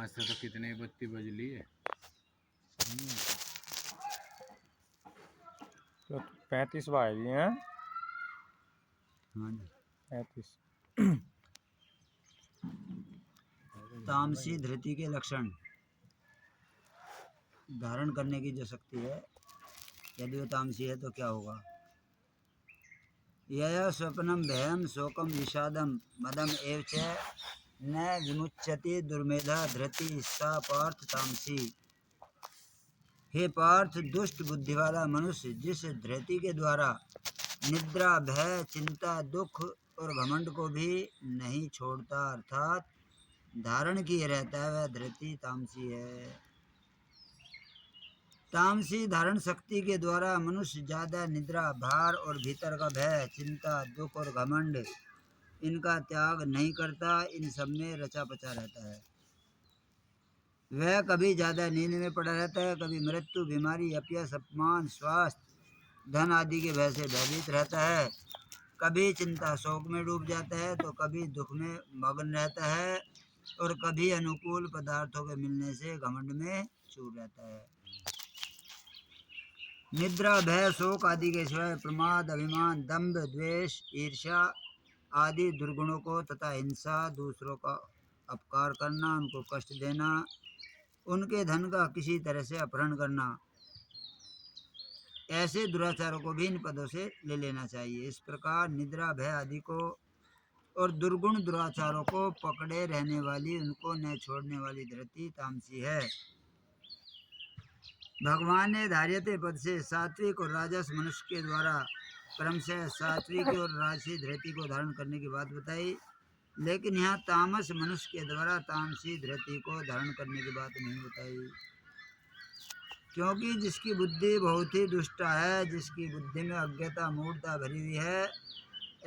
आज से तो कितने बत्ती बज ली है। तो 35 भाई हैं। हाँ जी। 35। तामसी धृति के लक्षण। धारण करने की जो शक्ति है, यदि वो तामसी है तो क्या होगा। यया स्वप्नम भयम शोकम विषादम मदम एव च न विमुच्यति दुर्मेधा धृति सा पार्थ तामसी। हे पार्थ, दुष्ट बुद्धि वाला मनुष्य जिस धृति के द्वारा निद्रा, भय, चिंता, दुख और घमंड को भी नहीं छोड़ता अर्थात धारण किए रहता है, वह धृति तामसी है। तामसी धारण शक्ति के द्वारा मनुष्य ज्यादा निद्रा, भार और भीतर का भय, चिंता, दुख और घमंड इनका त्याग नहीं करता, इन सब में रचा पचा रहता है। वह कभी ज्यादा नींद में पड़ा रहता है, कभी मृत्यु, बीमारी, अपयश, अपमान, स्वास्थ्य, धन आदि के भय से भयभीत रहता है, कभी चिंता शोक में डूब जाता है तो कभी दुख में मग्न रहता है और कभी अनुकूल पदार्थों के मिलने से घमंड में चूर रहता है। निद्रा, भय, शोक आदि के सिवाय प्रमाद, अभिमान, दंभ, द्वेष, ईर्ष्या आदि दुर्गुणों को तथा हिंसा, दूसरों का अपकार करना, उनको कष्ट देना, उनके धन का किसी तरह से अपहरण करना, ऐसे दुराचारों को भी इन पदों से ले लेना चाहिए। इस प्रकार निद्रा, भय आदि को और दुर्गुण दुराचारों को पकड़े रहने वाली, उनको न छोड़ने वाली धृति तामसी है। भगवान ने धार्यते पद से सात्विक और राजस मनुष्य के द्वारा क्रमशः सात्विक और राजसी धृति को धारण करने की बात बताई, लेकिन यहाँ तामस मनुष्य के द्वारा तामसी धृति को धारण करने की बात नहीं बताई, क्योंकि जिसकी बुद्धि बहुत ही दुष्टा है, जिसकी बुद्धि में अज्ञता मूढ़ता भरी हुई है,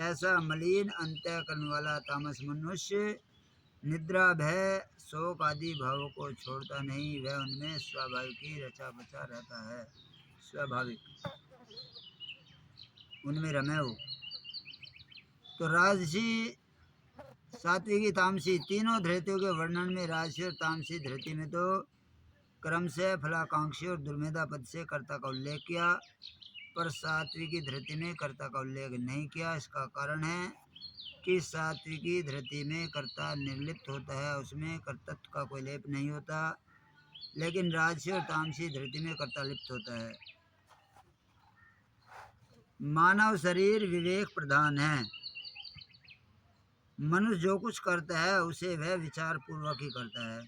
ऐसा मलिन अंतःकरण वाला तामस मनुष्य निद्रा, भय, शोक आदि भावों को छोड़ता नहीं, वह उनमें स्वाभाविक ही रचा बचा रहता है, स्वाभाविक उनमें रमे हो। तो राजसी, सात्विकी, तामसी तीनों धृतियों के वर्णन में राजसी और तामसी धृति में तो क्रम से फलाकांक्षी और दुर्मेधा पद से कर्ता का उल्लेख किया, पर सात्विकी धृति में कर्ता का उल्लेख नहीं किया। इसका कारण है कि सात्विकी धृति में कर्ता निर्लिप्त होता है, उसमें कर्तृत्व का कोई लेप नहीं होता, लेकिन राजसी और तामसी धृति में कर्ता लिप्त होता है। मानव शरीर विवेक प्रधान है। मनुष्य जो कुछ करता है उसे वह विचार पूर्वक ही करता है।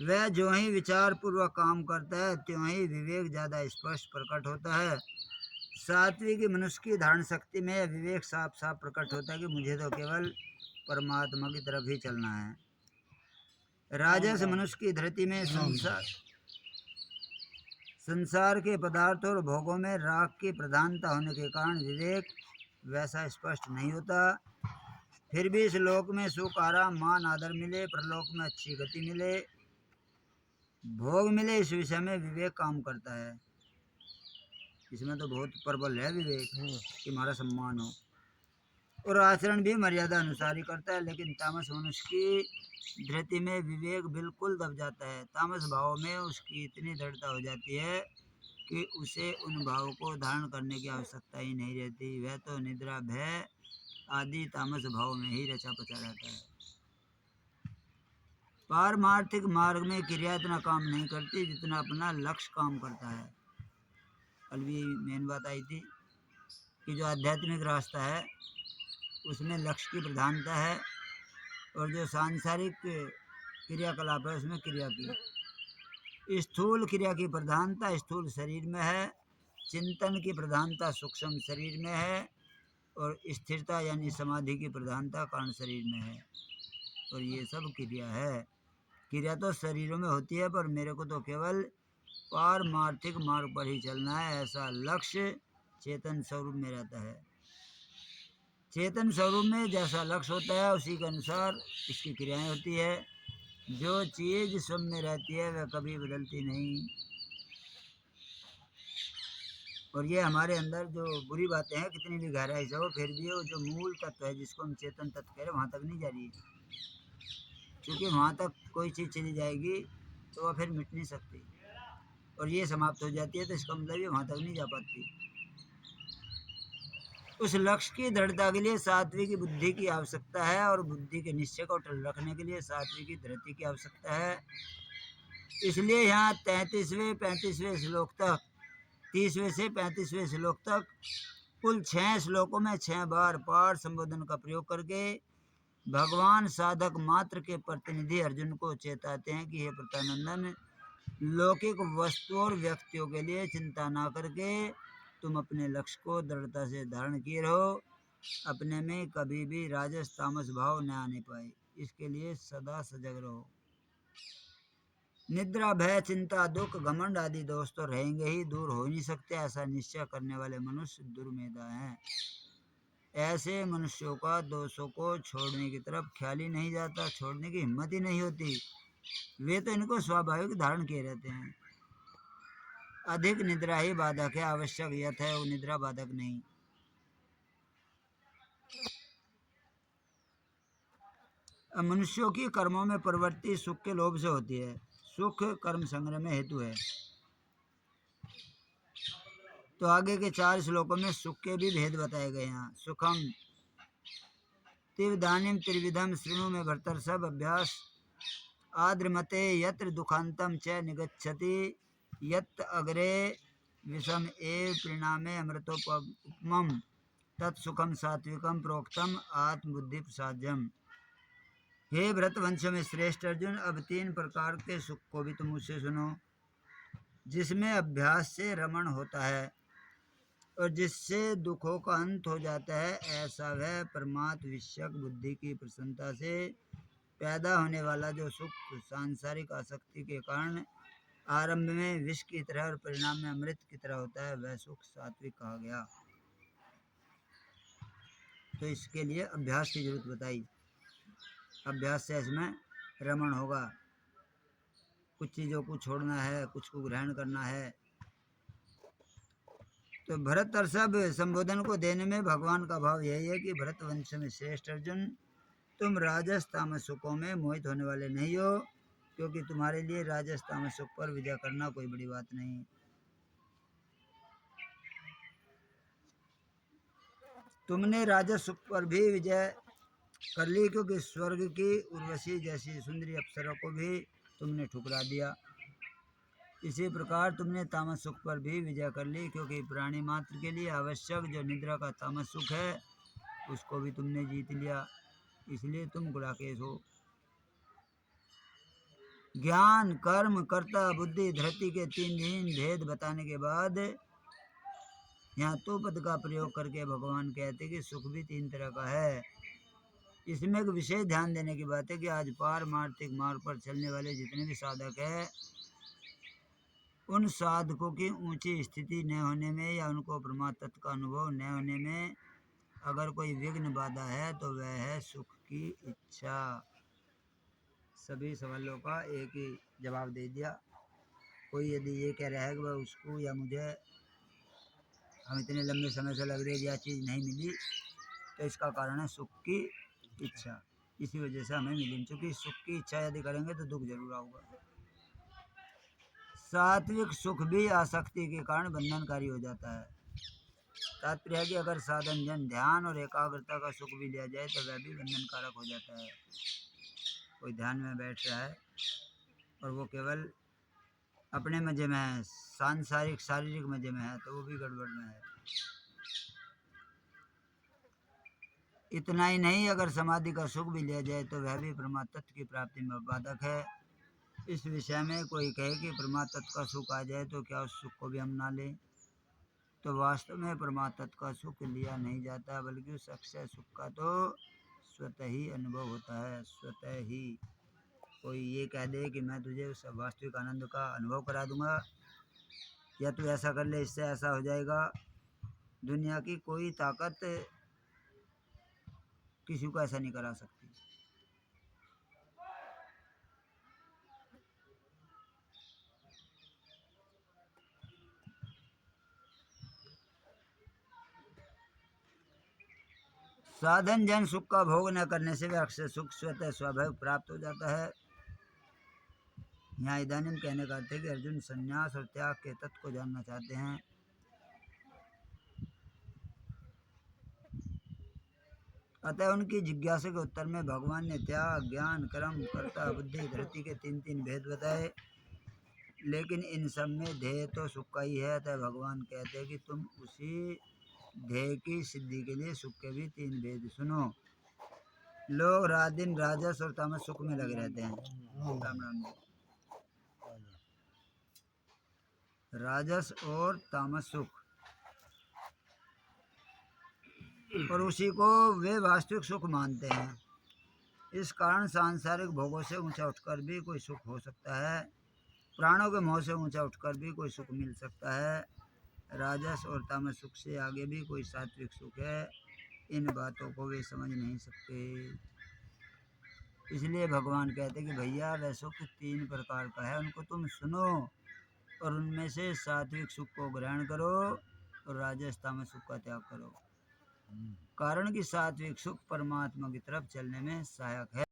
वह जो ही विचार पूर्वक काम करता है त्यों ही विवेक ज्यादा स्पष्ट प्रकट होता है। सात्विक मनुष्य की धारण शक्ति में विवेक साफ साफ प्रकट होता है कि मुझे तो केवल परमात्मा की तरफ ही चलना है। राजस मनुष्य की धृति में संसार के पदार्थों और भोगों में राग की प्रधानता होने के कारण विवेक वैसा स्पष्ट नहीं होता। फिर भी इस लोक में सुख, आराम, मान, आदर मिले, परलोक में अच्छी गति मिले, भोग मिले, इस विषय में विवेक काम करता है। इसमें तो बहुत प्रबल है विवेक कि हमारा सम्मान हो, और आचरण भी मर्यादा अनुसार ही करता है। लेकिन तामस मनुष्य की धृति में विवेक बिल्कुल दब जाता है। तामस भाव में उसकी इतनी दृढ़ता हो जाती है कि उसे उन भावों को धारण करने की आवश्यकता ही नहीं रहती। वह तो निद्रा, भय आदि तामस भाव में ही रचा पचा रहता है। पारमार्थिक मार्ग में क्रिया इतना काम नहीं करती जितना अपना लक्ष्य काम करता है। कल भी मेन बात आई थी कि जो आध्यात्मिक रास्ता है उसमें लक्ष्य की प्रधानता है, और जो सांसारिक क्रियाकलाप है उसमें क्रिया की, स्थूल क्रिया की प्रधानता स्थूल शरीर में है, चिंतन की प्रधानता सूक्ष्म शरीर में है, और स्थिरता यानी समाधि की प्रधानता कारण शरीर में है। और ये सब क्रिया है। क्रिया तो शरीरों में होती है, पर मेरे को तो केवल पारमार्थिक मार्ग पर ही चलना है, ऐसा लक्ष्य चेतन स्वरूप में रहता है। चेतन स्वरूप में जैसा लक्ष्य होता है उसी के अनुसार इसकी क्रियाएं होती है। जो चीज स्वयं में रहती है वह कभी बदलती नहीं। और ये हमारे अंदर जो बुरी बातें हैं कितनी भी गहराई से हो, फिर भी वो जो मूल तत्व है जिसको हम चेतन तत्व कह रहे हैं वहाँ तक नहीं जा रही है। क्योंकि वहाँ तक कोई चीज़ चली जाएगी तो वह फिर मिट नहीं सकती, और ये समाप्त हो जाती है तो इसका मतलब ये वहाँ तक नहीं जा पाती। उस लक्ष्य की दृढ़ता के लिए सात्विक बुद्धि की आवश्यकता है, और बुद्धि के निश्चय को अटल रखने के लिए सात्विक धृति की आवश्यकता है। इसलिए यहाँ 33वें श्लोक तक, 30वें से 35वें श्लोक तक कुल 6 श्लोकों में 6 बार पाठ संबोधन का प्रयोग करके भगवान साधक मात्र के प्रतिनिधि अर्जुन को चेताते हैं कि हे प्रतानंदन, लौकिक वस्तु और व्यक्तियों के लिए चिंता ना करके तुम अपने लक्ष्य को दृढ़ता से धारण किए रहो, अपने में कभी भी राजस तामस भाव न आने पाए, इसके लिए सदा सजग रहो। निद्रा, भय, चिंता, दुख, घमंड आदि दोष तो रहेंगे ही, दूर हो नहीं सकते। ऐसा निश्चय करने वाले मनुष्य दुर्मेधा हैं। ऐसे मनुष्यों का दोषों को छोड़ने की तरफ ख्याल ही नहीं जाता, छोड़ने की हिम्मत ही नहीं होती। वे तो इनको स्वाभाविक धारण किए रहते हैं। अधिक निद्रा ही बाधक है, आवश्यक यथ है वो निद्रा बाधक नहीं। मनुष्यों की कर्मों में प्रवृत्ति सुख के लोभ से होती है। सुख कर्म संग्रह में हेतु है। तो आगे के 4 श्लोकों में सुख के भी भेद बताए गए हैं। सुखम त्रिविधानिम त्रिविधम श्रृणु में भरतर सब अभ्यास आद्रमते यत्र दुखांतम च निगच्छति यत् अग्रे विषम एव परिणामे अमृतोपमम तत्सुखम सात्विकम प्रोक्तम आत्मबुद्धि प्रसाद्यम। हे भरत वंश में श्रेष्ठ अर्जुन, अब 3 प्रकार के सुख को भी तुम मुझसे सुनो, जिसमें अभ्यास से रमण होता है और जिससे दुखों का अंत हो जाता है। ऐसा वह परमात्म विषयक बुद्धि की प्रसन्नता से पैदा होने वाला जो सुख सांसारिक आसक्ति के कारण आरंभ में विष की तरह और परिणाम में अमृत की तरह होता है, वह सुख सात्विक कहा गया। तो इसके लिए अभ्यास की जरूरत बताई। अभ्यास से इसमें रमण होगा। कुछ चीज़ों को छोड़ना है, कुछ को ग्रहण करना है। तो भरत और सब संबोधन को देने में भगवान का भाव यही है कि भरत वंश में श्रेष्ठ अर्जुन, तुम राजस तामस सुखों में मोहित होने वाले नहीं हो, क्योंकि तुम्हारे लिए राजस तामस सुख पर विजय करना कोई बड़ी बात नहीं। तुमने राजस सुख पर भी विजय कर ली, क्योंकि स्वर्ग की उर्वशी जैसी सुंदरी अप्सरा को भी तुमने ठुकरा दिया। इसी प्रकार तुमने तामस सुख पर भी विजय कर ली, क्योंकि प्राणी मात्र के लिए आवश्यक जो निद्रा का तामस सुख है उसको भी तुमने जीत लिया, इसलिए तुम गुणाकेश हो। ज्ञान, कर्म, कर्ता, बुद्धि, धृति के 3 भेद बताने के बाद यहाँ तो पद का प्रयोग करके भगवान कहते कि सुख भी 3 तरह का है। इसमें एक विशेष ध्यान देने की बात है कि आज पारमार्थिक मार्ग पर चलने वाले जितने भी साधक हैं, उन साधकों की ऊंची स्थिति न होने में या उनको परमात्मा तत्व का अनुभव न होने में अगर कोई विघ्न बाधा है तो वह है सुख की इच्छा। सभी सवालों का एक ही जवाब दे दिया। कोई यदि ये कह रहा है कि वह उसको या मुझे हम इतने लंबे समय से लग रही यह चीज़ नहीं मिली, तो इसका कारण है सुख की इच्छा। इसी वजह से हमें मिली, क्योंकि सुख की इच्छा यदि करेंगे तो दुख जरूर आऊगा। सात्विक सुख भी आसक्ति के कारण बंधनकारी हो जाता है। तात्पर्य है कि अगर साधन जन ध्यान और एकाग्रता का सुख भी लिया जाए तो वह भी बंधनकारक हो जाता है। कोई ध्यान में बैठ रहा है और वो केवल अपने मजे में है, सांसारिक शारीरिक मजे में है, तो वो भी गड़बड़ में है। इतना ही नहीं, अगर समाधि का सुख भी लिया जाए तो वह भी परमात्मा तत्व की प्राप्ति में बाधक है। इस विषय में कोई कहे कि परमात्मा तत्व का सुख आ जाए तो क्या उस सुख को भी हम ना लें, तो वास्तव में परमात्मा तत्व का सुख लिया नहीं जाता, बल्कि उस अक्षय सुख का तो स्वतः ही अनुभव होता है। स्वतः ही कोई ये कह दे कि मैं तुझे उस वास्तविक आनंद का अनुभव करा दूंगा या तू ऐसा कर ले इससे ऐसा हो जाएगा, दुनिया की कोई ताकत किसी को ऐसा नहीं करा सकती। साधन जन सुख का भोग न करने से भी अक्षय सुख स्वतः स्वाभाविक प्राप्त हो जाता है। यहाँ इदानीम कहने का अर्थ है कि अर्जुन संन्यास और त्याग के तत्व को जानना चाहते हैं। अतः उनकी जिज्ञासा के उत्तर में भगवान ने त्याग, ज्ञान, कर्म, कर्ता, बुद्धि, धृति के तीन तीन भेद बताए, लेकिन इन सब में ध्येय तो सुख का ही है। अतः भगवान कहते हैं कि तुम उसी ध्येय की सिद्धि के लिए सुख के भी तीन भेद सुनो। लोग रात दिन राजस और तामस सुख में लगे रहते हैं। राम राम जी। राजस और तामस सुख, और उसी को वे वास्तविक सुख मानते हैं। इस कारण सांसारिक भोगों से ऊंचा उठकर भी कोई सुख हो सकता है, प्राणों के मोह से ऊंचा उठकर भी कोई सुख मिल सकता है। राजस और तामस सुख से आगे भी कोई सात्विक सुख है। इन बातों को वे समझ नहीं सकते। इसलिए भगवान कहते हैं कि भैया वह सुख तीन प्रकार का है, उनको तुम सुनो और उनमें से सात्विक सुख को ग्रहण करो और राजस तामस सुख का त्याग करो। कारण कि सात्विक सुख परमात्मा की तरफ चलने में सहायक है।